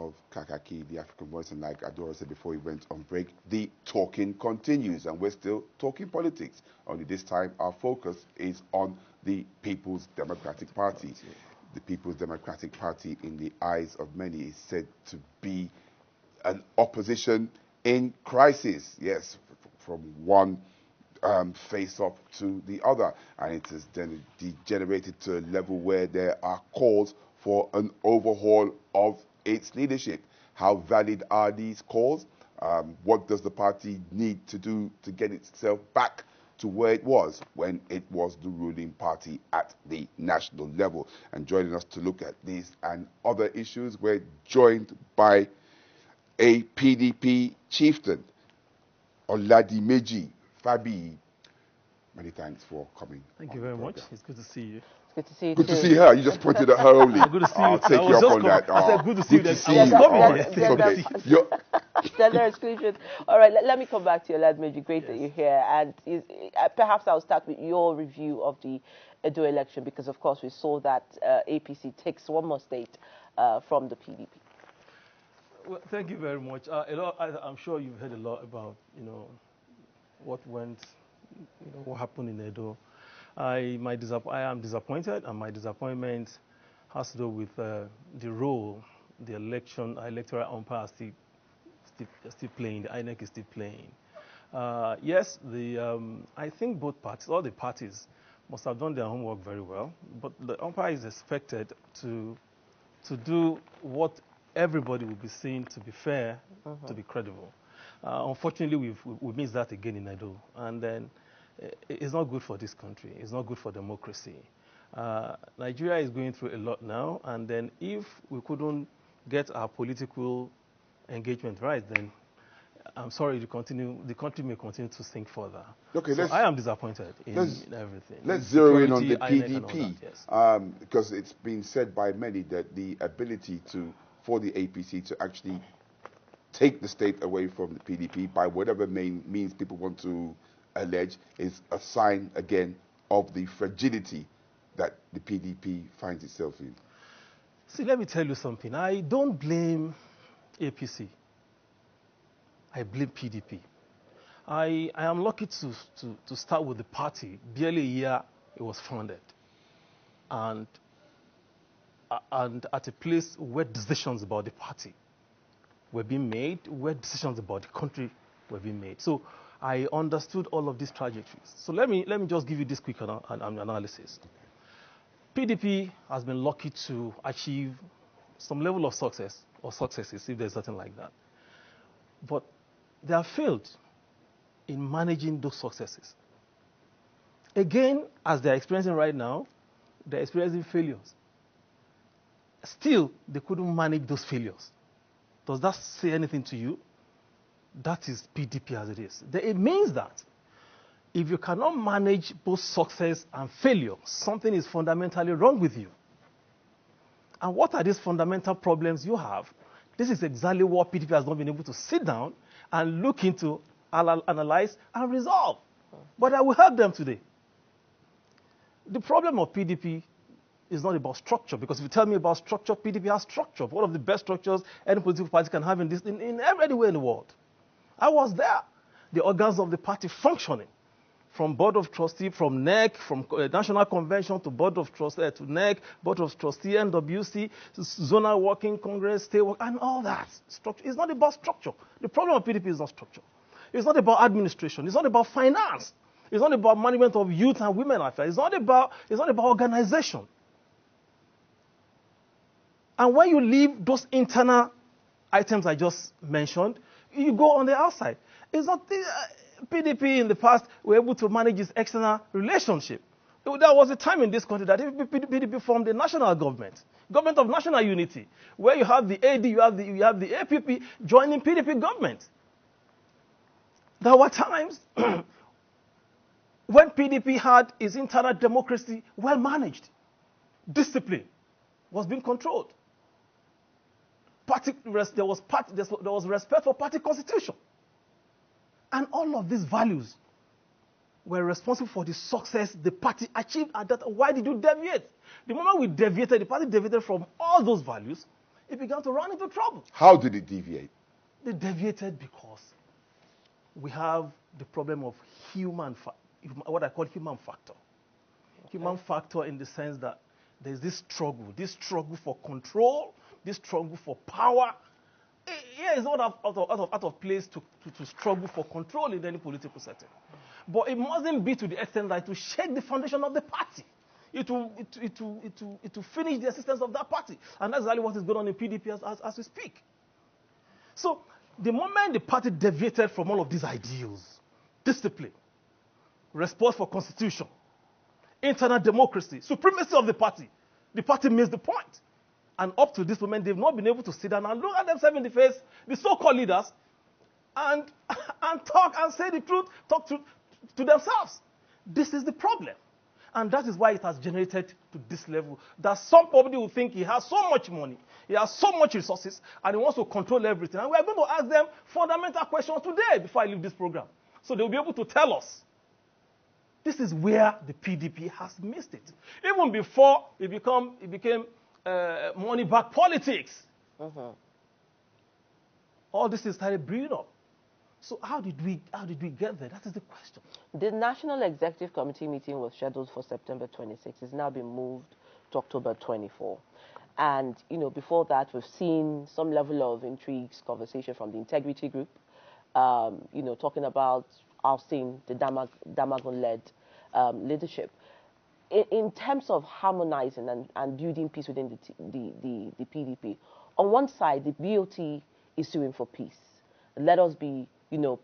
of Kakaki, the African voice, and like Adora said before he went on break, the talking continues, and we're still talking politics. Only this time our focus is on the People's Democratic Party. The People's Democratic Party, in the eyes of many, is said to be an opposition in crisis. Yes, from one face-off to the other, and it has then degenerated to a level where there are calls for an overhaul of its leadership. How valid are these calls? What does the party need to do to get itself back to where it was when it was the ruling party at the national level? And joining us to look at these and other issues, we're joined by a PDP chieftain, Damagum Fabiyi. Many thanks for coming. Thank you very much. It's good to see you. Good to see you. Good to see her. You just pointed at her only. Good to see you. I'll take you up on that. I said good to see you. Good to see I was you. coming. Gender exclusion. All right, let me come back to you, Ladmeji. Great that you're here. And perhaps I'll start with your review of the Edo election, because, of course, we saw that APC takes one more state from the PDP. Well, thank you very much. I'm sure you've heard a lot about, what went, what happened in Edo. I am disappointed, and my disappointment has to do with the role the electoral umpire are still playing, the INEC is still playing. Yes, I think both parties, all the parties, must have done their homework very well, but the umpire is expected to do what everybody will be seen to be fair, to be credible. Unfortunately, we missed that again in Edo, and then it's not good for this country. It's not good for democracy. Nigeria is going through a lot now, and then if we couldn't get our political engagement right, then I'm sorry, the country may continue to sink further. Okay, so I am disappointed in everything. Let's zero in on the PDP, that, yes. Because it's been said by many that the ability for the APC to actually take the state away from the PDP by whatever means people want to allege is a sign again of the fragility that the PDP finds itself in. See, let me tell you something. I don't blame APC. I blame PDP. I am lucky to start with the party barely a year it was founded, and at a place where decisions about the party were being made, where decisions about the country were being made. So I understood all of these trajectories. So let me just give you this quick analysis. PDP has been lucky to achieve some level of success, or successes, if there's something like that. But they have failed in managing those successes. Again, as they're experiencing right now, they're experiencing failures. Still, they couldn't manage those failures. Does that say anything to you? That is PDP as it is. It means that if you cannot manage both success and failure, something is fundamentally wrong with you. And what are these fundamental problems you have? This is exactly what PDP has not been able to sit down and look into, analyze, and resolve. But I will help them today. The problem of PDP is not about structure, because if you tell me about structure, PDP has structure. One of the best structures any political party can have anywhere in the world. I was there. The organs of the party functioning, from Board of Trustee, from NEC, from National Convention to Board of Trustee, to NEC, Board of Trustee, NWC, Zonal Working Congress, State Work, and all that. Structure. It's not about structure. The problem of PDP is not structure. It's not about administration. It's not about finance. It's not about management of youth and women affairs. It's not about organization. And when you leave those internal items I just mentioned, you go on the outside. It's not PDP in the past were able to manage its external relationship. There was a time in this country that PDP formed a national government of national unity, where you have the AD, you have the APP joining PDP government. There were times when PDP had its internal democracy well managed. Discipline was being controlled. There was respect for party constitution. And all of these values were responsible for the success the party achieved at that. Why did you deviate? The moment we deviated, the party deviated from all those values, it began to run into trouble. How did it deviate? They deviated because we have the problem of what I call human factor. Okay. Human factor in the sense that there's this struggle for control, this struggle for power. Yeah, it's not out of place to struggle for control in any political setting. But it mustn't be to the extent that it will shake the foundation of the party. It will finish the existence of that party. And that's exactly what is going on in PDP as we speak. So the moment the party deviated from all of these ideals, discipline, respect for constitution, internal democracy, supremacy of the party missed the point. And up to this moment, they've not been able to sit down and look at themselves in the face, the so-called leaders, and talk and say the truth, talk to themselves. This is the problem. And that is why it has generated to this level. That somebody will think he has so much money, he has so much resources, and he wants to control everything. And we are going to ask them fundamental questions today before I leave this program. So they'll be able to tell us. This is where the PDP has missed it. Even before it became money-back politics. All this is started brewing up. So how did we get there? That is the question. The National Executive Committee meeting was scheduled for September 26. It's now been moved to October 24. And, before that, we've seen some level of intrigues, conversation from the Integrity Group, talking about ousting the Damagum-led leadership. In terms of harmonizing and building peace within the PDP, on one side, the BOT is suing for peace. Let us be,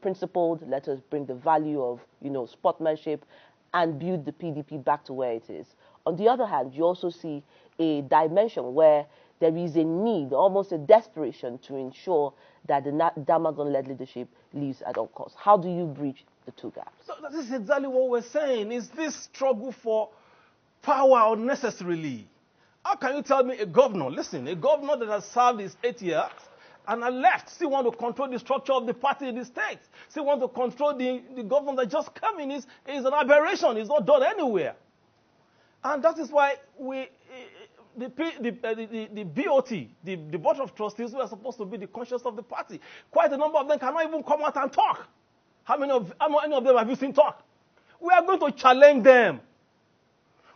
principled. Let us bring the value of, sportsmanship and build the PDP back to where it is. On the other hand, you also see a dimension where there is a need, almost a desperation, to ensure that the Damagum-led leadership lives at all costs. How do you bridge the two gaps? So this is exactly what we're saying. Is this struggle for power unnecessarily? How can you tell me a governor that has served his 8 years and are left, still want to control the structure of the party in the state, still want to control the government that just came in, is an aberration. It's not done anywhere. And that is why the BOT, the Board of Trustees, who are supposed to be the conscience of the party, quite a number of them cannot even come out and talk. How many of them have you seen talk? We are going to challenge them.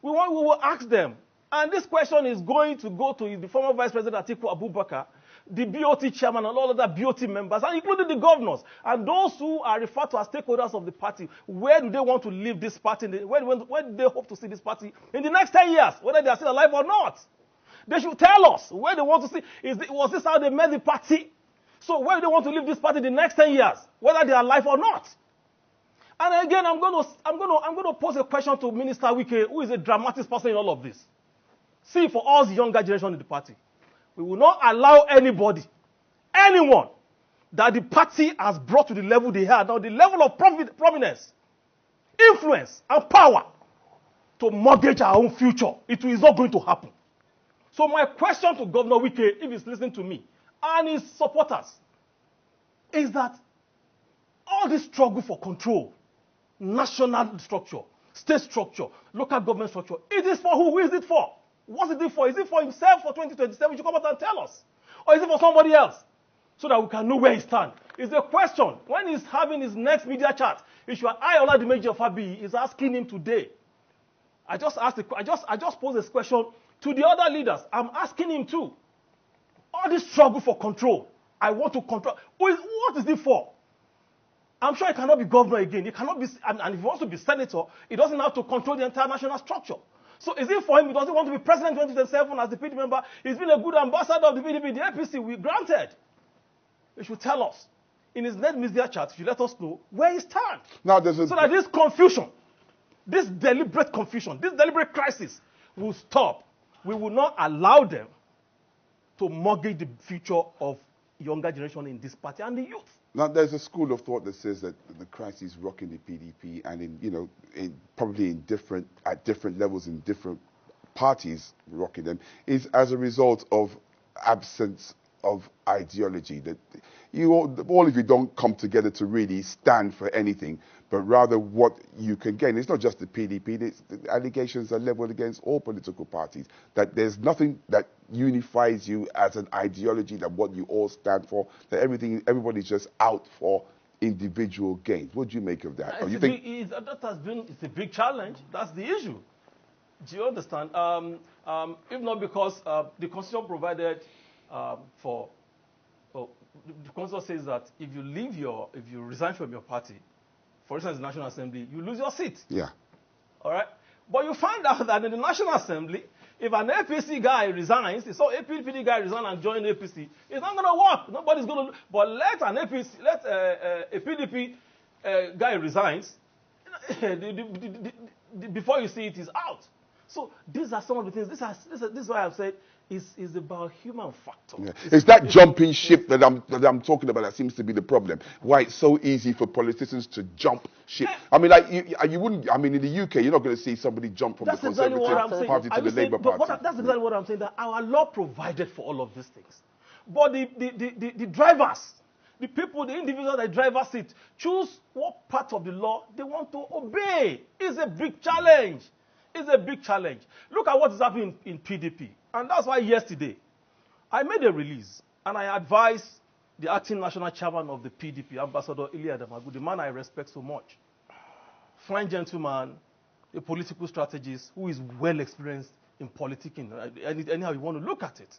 We will ask them. And this question is going to go to the former Vice President Atiku Abubakar, the BOT chairman, and all other BOT members, and including the governors, and those who are referred to as stakeholders of the party. Where do they want to leave this party? Where do they hope to see this party in the next 10 years, whether they are still alive or not? They should tell us where they want to see. Was this how they met the party? So where do they want to leave this party in the next 10 years, whether they are alive or not? And again, I'm going to pose a question to Minister Wike, who is a dramatic person in all of this. See, for us, the younger generation in the party, we will not allow anyone that the party has brought to the level they had, now the level of prominence, influence, and power, to mortgage our own future. It is not going to happen. So my question to Governor Wike, if he's listening to me, and his supporters, is that all this struggle for control, national structure, state structure, local government structure, it is for who? Who is it for? What's it for? Is it for himself for 2027? He should come out and tell us. Or is it for somebody else? So that we can know where he stands. It's the question. When he's having his next media chat, he should Damagum Fabiyi is asking him today. I just posed this question to the other leaders. I'm asking him too. All this struggle for control. I want to control. What is it for? I'm sure he cannot be governor again. He cannot be, and if he wants to be senator, he doesn't have to control the entire national structure. So is it for him? He doesn't want to be president in 2027 as the PDP member. He's been a good ambassador of the PDP, the APC. We granted. He should tell us. In his next media chat, he should let us know where he stands. So that this confusion, this deliberate confusion, this deliberate crisis will stop. We will not allow them to mortgage the future of younger generation in this party and the youth. Now, there's a school of thought that says that the crisis rocking the PDP, and probably at different levels in different parties rocking them, is as a result of absence of ideology. That all of you don't come together to really stand for anything, but rather what you can gain. It's not just the PDP. The allegations are leveled against all political parties, that there's nothing that unifies you as an ideology, that what you all stand for, that everybody's just out for individual gains. What do you make of that? It's a big challenge. That's the issue. Do you understand? If not because the Constitution provided the Constitution says that if you resign from your party, for instance, the National Assembly, you lose your seat. Yeah. All right. But you find out that in the National Assembly, if an APC guy resigns, so a PDP guy resigns and joins APC, it's not going to work. Nobody's going to. But let a PDP guy resigns, before you see it, is out. So these are some of the things. This is why I've said is about human factor. Yeah. It's that jumping ship that I'm talking about that seems to be the problem. Why it's so easy for politicians to jump ship. I mean, like you wouldn't. I mean, in the UK, you're not going to see somebody jump from the Conservative Party to the Labour Party. That's exactly what I'm saying. That our law provided for all of these things, but the drivers, the people, the individuals that drive us it, choose what part of the law they want to obey. It's a big challenge. It's a big challenge. Look at what is happening in PDP. And that's why yesterday, I made a release and I advised the acting national chairman of the PDP, Ambassador Damagum, the man I respect so much. Fine gentleman, a political strategist who is well experienced in politicking, anyhow you want to look at it,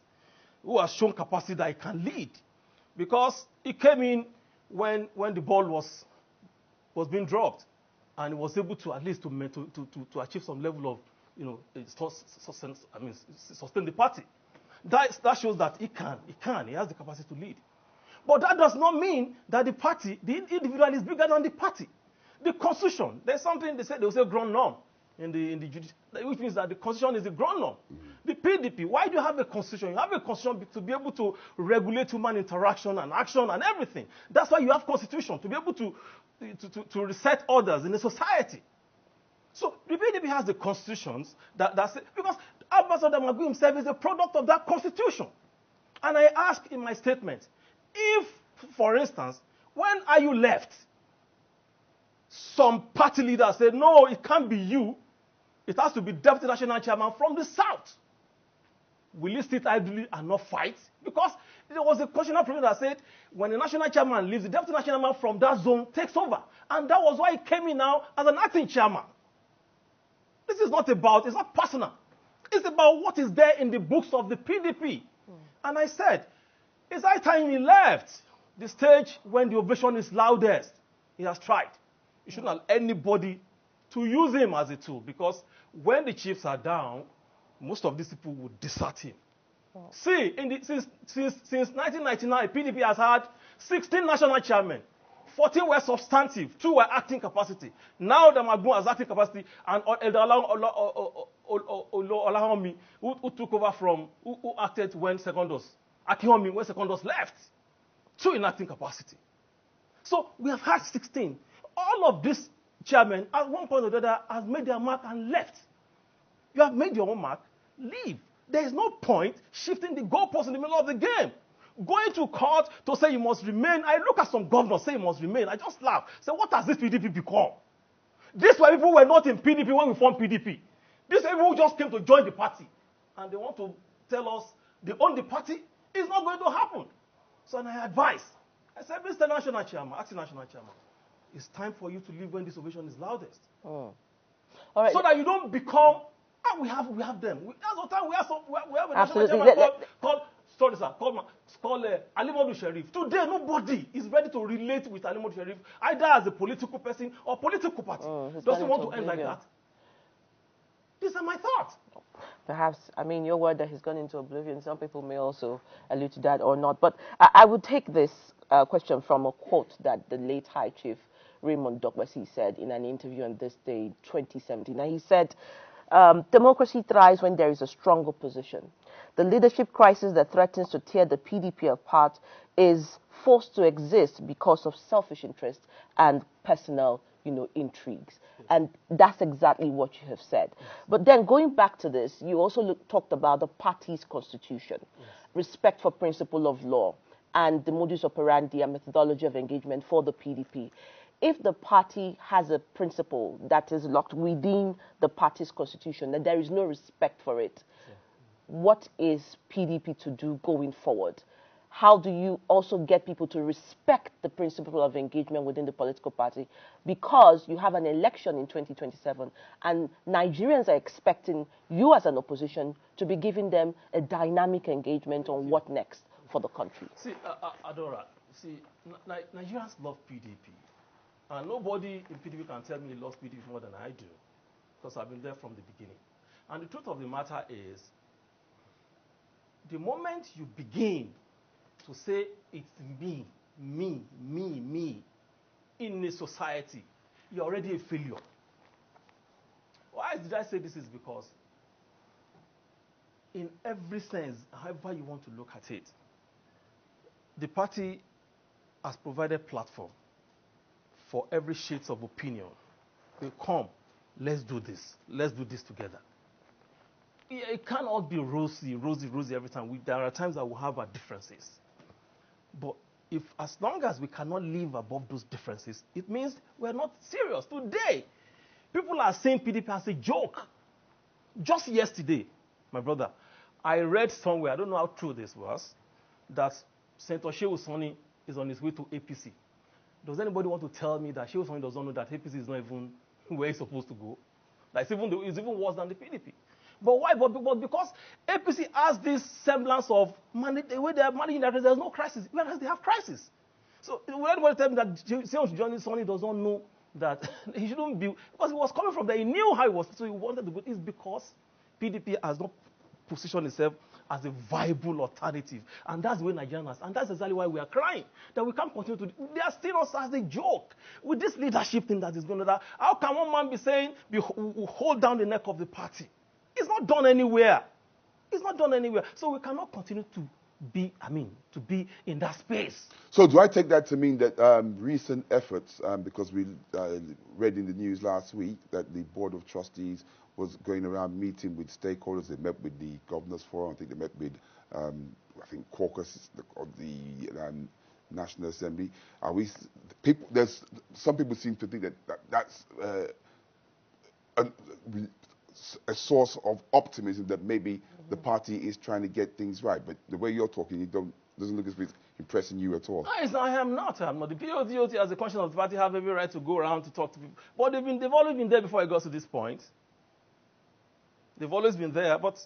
who has shown capacity that he can lead. Because he came in when the ball was being dropped. And he was able to at least to achieve some level of, sustain the party. That shows that he has the capacity to lead. But that does not mean that the party, the individual is bigger than the party. The Constitution, there's something they'll say ground norm in the judicial, which means that the Constitution is the ground norm. The PDP, why do you have a Constitution? You have a Constitution to be able to regulate human interaction and action and everything. That's why you have Constitution, to be able to reset orders in a society. So the PDP has the constitutions that's it, because Ambassador Damagum himself is a product of that constitution. And I ask in my statement, if, for instance, when IU left, some party leaders said, no, it can't be you, it has to be Deputy National Chairman from the South. Will you sit idly and not fight? Because there was a constitutional provision that said when the national chairman leaves, the deputy national chairman from that zone takes over. And that was why he came in now as an acting chairman. This is not about, it's not personal. It's about what is there in the books of the PDP. And I said, it's high time he left the stage when the ovation is loudest. He has tried. You shouldn't allow anybody to use him as a tool, because when the chiefs are down, most of these people would desert him. Oh. See, since 1999, PDP has had 16 national chairmen. 14 were substantive, 2 were acting capacity. Now Damagum has acting capacity, and Olahomi, who took over from, who acted when Secondos, Akihomi when Secondos left. 2 in acting capacity. So we have had 16. All of these chairmen, at one point or the other, have made their mark and left. You have made your own mark, leave. There is no point shifting the goalpost in the middle of the game. Going to court to say you must remain. I look at some governors say you must remain. I just laugh. Say, what has this PDP become? These were people who were not in PDP when we formed PDP. These are people who just came to join the party. And they want to tell us they own the party. It's not going to happen. So and I advise. I said, Mr. National Chairman, acting National Chairman, it's time for you to leave when this ovation is loudest. Oh. All right. So that you don't become, we have them. That's the time we have a national chairman called Alimodu Sheriff. Today, nobody is ready to relate with Alimodu Sheriff, either as a political person or political party. Doesn't want to end like that. These are my thoughts. Perhaps, I mean, your word that he's gone into oblivion, some people may also allude to that or not. But I would take this question from a quote that the late High Chief Raymond Dogbesi said in an interview on this day, 2017. And he said, democracy thrives when there is a strong opposition. The leadership crisis that threatens to tear the PDP apart is forced to exist because of selfish interest and personal, intrigues. Yes. And that's exactly what you have said. Yes. But then going back to this, you also talked about the party's constitution, yes, respect for principle of law, and the modus operandi and methodology of engagement for the PDP. If the party has a principle that is locked within the party's constitution, that there is no respect for it, yeah, what is PDP to do going forward? How do you also get people to respect the principle of engagement within the political party? Because you have an election in 2027 and Nigerians are expecting you as an opposition to be giving them a dynamic engagement on what next for the country. See, Adora, see, Nigerians love PDP. And nobody in PDP can tell me he loves PDP more than I do, because I've been there from the beginning. And the truth of the matter is, the moment you begin to say it's me in a society, you're already a failure. Why did I say this? Is because in every sense, however you want to look at it, the party has provided platform for every shades of opinion. They come, let's do this together. It cannot be rosy every time. There are times that we'll have our differences. But as long as we cannot live above those differences, it means we're not serious. Today, people are saying PDP as a joke. Just yesterday, my brother, I read somewhere, I don't know how true this was, that Senator Shehu Sani is on his way to APC. Does anybody want to tell me that Shehu Sani does not know that APC is not even where it's supposed to go? Like it's even worse than the PDP. But why? But because APC has this semblance of the way they are managing their crisis, there's no crisis, whereas they have crisis. So when anybody tell me that Shehu Sani does not know that he shouldn't be, because he was coming from there, he knew how it was, so he wanted to go. It's because PDP has not positioned itself as a viable alternative. And that's the way Nigerians are. And that's exactly why we are crying. That we can't continue to. They are seeing us as a joke. With this leadership thing that is going on, how can one man be saying, we hold down the neck of the party? It's not done anywhere. It's not done anywhere. So we cannot continue to be in that space. So do I take that to mean that recent efforts, because we read in the news last week that the Board of Trustees was going around meeting with stakeholders. They met with the Governors Forum. I think they met with, caucus of the National Assembly. There's some people seem to think that's a source of optimism that maybe the party is trying to get things right. But the way you're talking, doesn't look as if it's impressing you at all. No, I am not. The PODOT, as a conscience of the party, have every right to go around to talk to people. But they've always been there before it got to this point. They've always been there, but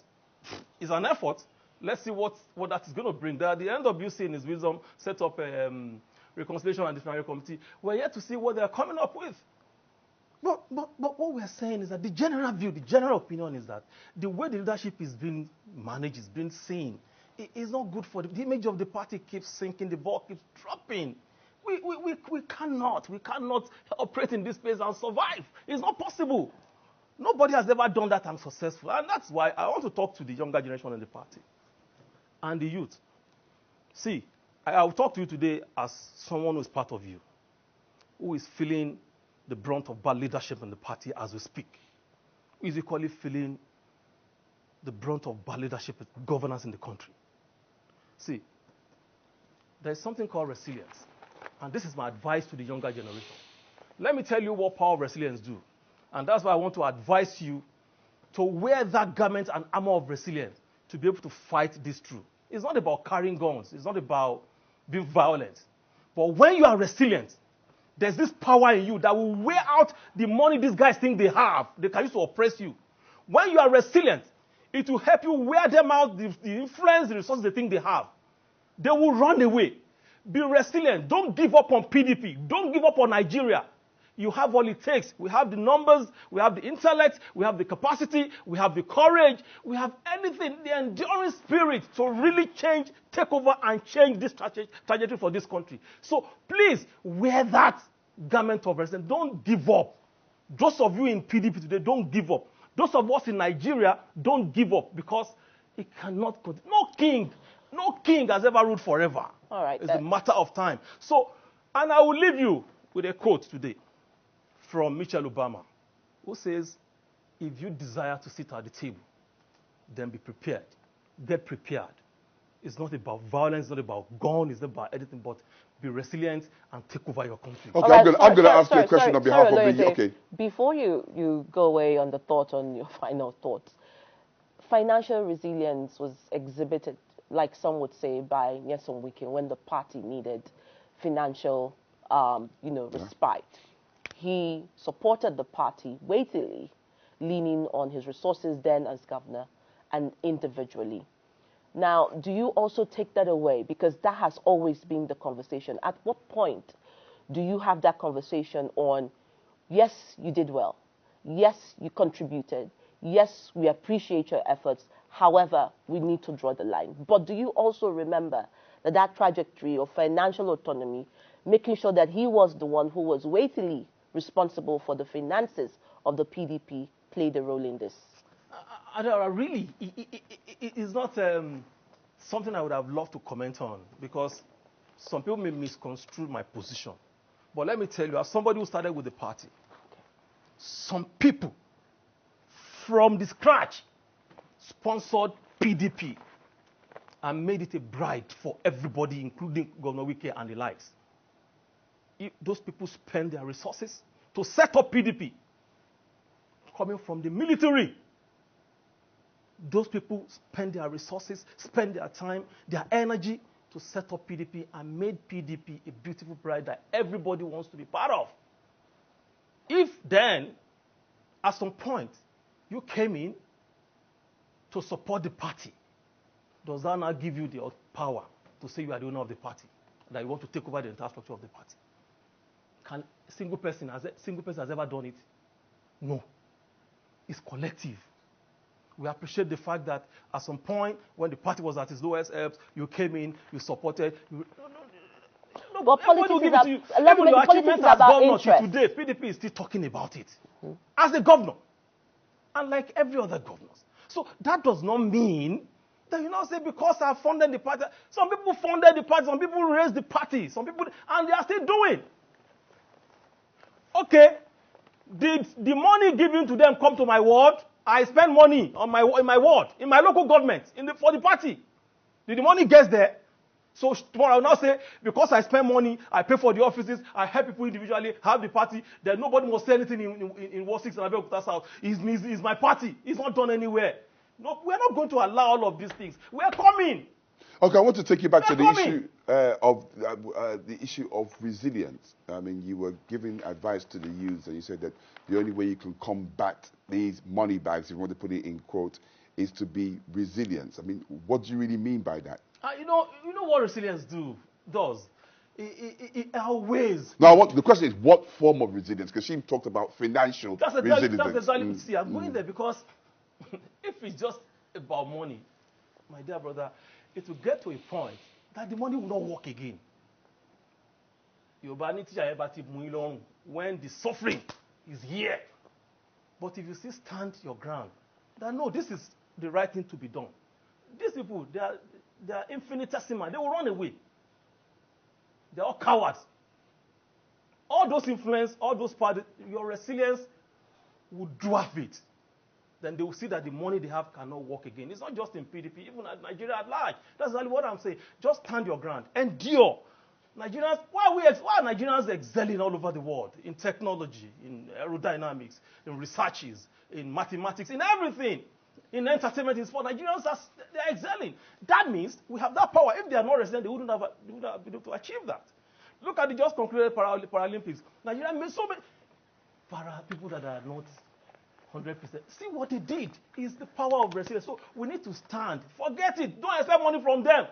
it's an effort. Let's see what that is going to bring. The NWC, in his wisdom, set up a reconciliation and disciplinary committee. We're yet to see what they're coming up with. But what we're saying is that the general view, the general opinion is that the way the leadership is being managed, is being seen, is not good for the image of the party. Keeps sinking, the ball keeps dropping. We cannot operate in this space and survive. It's not possible. Nobody has ever done that and successful. And that's why I want to talk to the younger generation in the party and the youth. See, I will talk to you today as someone who is part of you, who is feeling the brunt of bad leadership in the party as we speak, who is equally feeling the brunt of bad leadership and governance in the country. See, there's something called resilience. And this is my advice to the younger generation. Let me tell you what power of resilience do. And that's why I want to advise you to wear that garment and armor of resilience to be able to fight this through. It's not about carrying guns. It's not about being violent. But when you are resilient, there's this power in you that will wear out the money these guys think they have. They can use to oppress you. When you are resilient, it will help you wear them out, the influence, the resources they think they have. They will run away. Be resilient. Don't give up on PDP. Don't give up on Nigeria. You have all it takes. We have the numbers, we have the intellect, we have the capacity, we have the courage, we have anything, the enduring spirit to really take over and change this trajectory for this country. So please, wear that garment of resilience. Don't give up. Those of you in PDP today, don't give up. Those of us in Nigeria, don't give up, because it cannot continue. No king has ever ruled forever. All right. It's a matter of time. So, and I will leave you with a quote today from Michelle Obama, who says, if you desire to sit at the table, then be prepared. Get prepared. It's not about violence, it's not about gun, it's not about anything, but be resilient and take over your country. Okay, right, I'm going to ask you a question on behalf of the... Okay. Before you go away on the thoughts, on your final thoughts, financial resilience was exhibited, like some would say, by Nyesom Wike when the party needed financial, respite. He supported the party weightily, leaning on his resources then as governor and individually. Now, do you also take that away? Because that has always been the conversation. At what point do you have that conversation on, yes, you did well, yes, you contributed, yes, we appreciate your efforts, however, we need to draw the line. But do you also remember that that trajectory of financial autonomy, making sure that he was the one who was weightily responsible for the finances of the PDP, played a role in this? Really, it is not something I would have loved to comment on, because some people may misconstrue my position. But let me tell you, as somebody who started with the party, some people from the scratch sponsored PDP and made it a bride for everybody, including Governor Wike and the likes. If those people spend their resources to set up PDP, coming from the military. Those people spend their resources, spend their time, their energy to set up PDP and made PDP a beautiful bride that everybody wants to be part of. If then, at some point, you came in to support the party, does that now give you the power to say you are the owner of the party, that you want to take over the entire structure of the party? Can a single person has ever done it? No. It's collective. We appreciate the fact that at some point, when the party was at its lowest ebbs, you came in, you supported. But politics is about interest. Today, PDP is still talking about it as a governor, and like every other governor. So that does not mean that you now say because I funded the party. Some people funded the party, some people raised the party, some people, and they are still doing. Okay, did the money given to them come to my ward? I spend money on in my ward, in my local government, for the party. Did the money get there? So tomorrow I will now say, because I spend money, I pay for the offices, I help people individually, have the party, then nobody must say anything in Ward 6 and Abeokuta's house. It's my party. It's not done anywhere. No, we're not going to allow all of these things. We're coming. Okay, I want to take you back to the issue of resilience. I mean, you were giving advice to the youth, and you said that the only way you can combat these money bags, if you want to put it in quote, is to be resilient. I mean, what do you really mean by that? You know what resilience does? It outweighs. Now, the question is, what form of resilience? Because she talked about financial resilience. That's exactly. See, I'm going there because if it's just about money, my dear brother, it will get to a point that the money will not work again. When the suffering is here. But if you still stand your ground, then no, this is the right thing to be done. These people, they are infinitesimal. They will run away. They're all cowards. All those influence, all those parties, your resilience will dwarf it. Then they will see that the money they have cannot work again. It's not just in PDP, even at Nigeria at large. That's exactly what I'm saying. Just stand your ground. Endure. Nigerians, why are Nigerians excelling all over the world? In technology, in aerodynamics, in researches, in mathematics, in everything. In entertainment, in sport, Nigerians they're excelling. That means we have that power. If they are not resilient, they wouldn't have been able to achieve that. Look at the just concluded Paralympics. Nigeria made so many people that are not 100%. See what they did is the power of resilience. So we need to stand. Forget it. Don't expect money from them.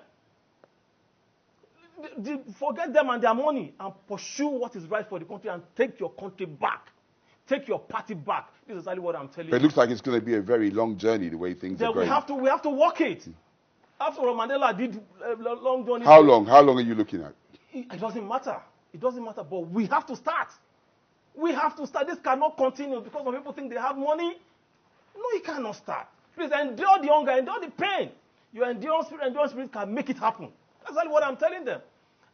Forget them and their money and pursue what is right for the country and take your country back. Take your party back. This is exactly what I'm telling you. But it looks like it's going to be a very long journey the way things are going. We have to walk it. After all, Mandela did a long journey. How long? How long are you looking at? It doesn't matter. It doesn't matter. But we have to start. We have to start. This cannot continue because some people think they have money. No, you cannot start. Please endure the hunger, endure the pain. Your endurance spirit can make it happen. That's exactly what I'm telling them.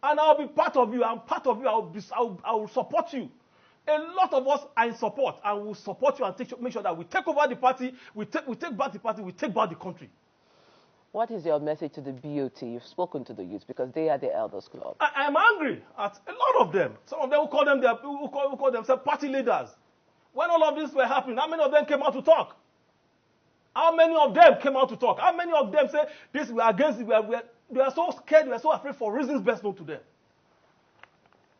And I'll be part of you. I'm part of you. I will support you. A lot of us are in support and will support you and make sure that we take over the party, we take back the party, we take back the country. What is your message to the BOT? You've spoken to the youth because they are the elders club. I'm angry at a lot of them. Some of them who call themselves party leaders. When all of this were happening, how many of them came out to talk? How many of them came out to talk? How many of them say this, we are against it, they are so scared, they are so afraid for reasons best known to them.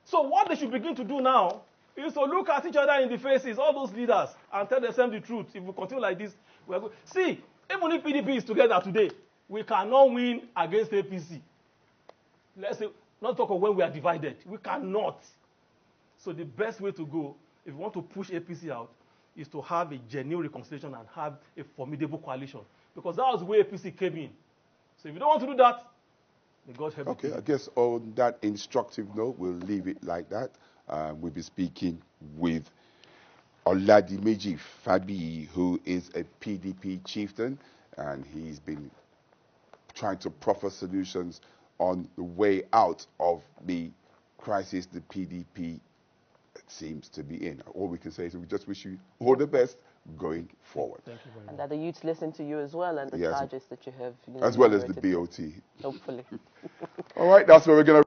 So what they should begin to do now is to look at each other in the faces, all those leaders, and tell themselves the truth. If we continue like this, we are going. See, even if PDP is together today, we cannot win against APC. Let's say, not talk of when we are divided. We cannot. So the best way to go, if we want to push APC out, is to have a genuine reconciliation and have a formidable coalition. Because that was the way APC came in. So if you don't want to do that, may God help you. Okay, I guess on that instructive note, we'll leave it like that. We'll be speaking with Damagum Fabiyi, who is a PDP chieftain, and he's been trying to proffer solutions on the way out of the crisis the PDP seems to be in. All we can say is we just wish you all the best going forward. Thank you very much. And that the youths listen to you as well, and the charges that you have. As well as the BOT. Hopefully. All right, that's where we're going to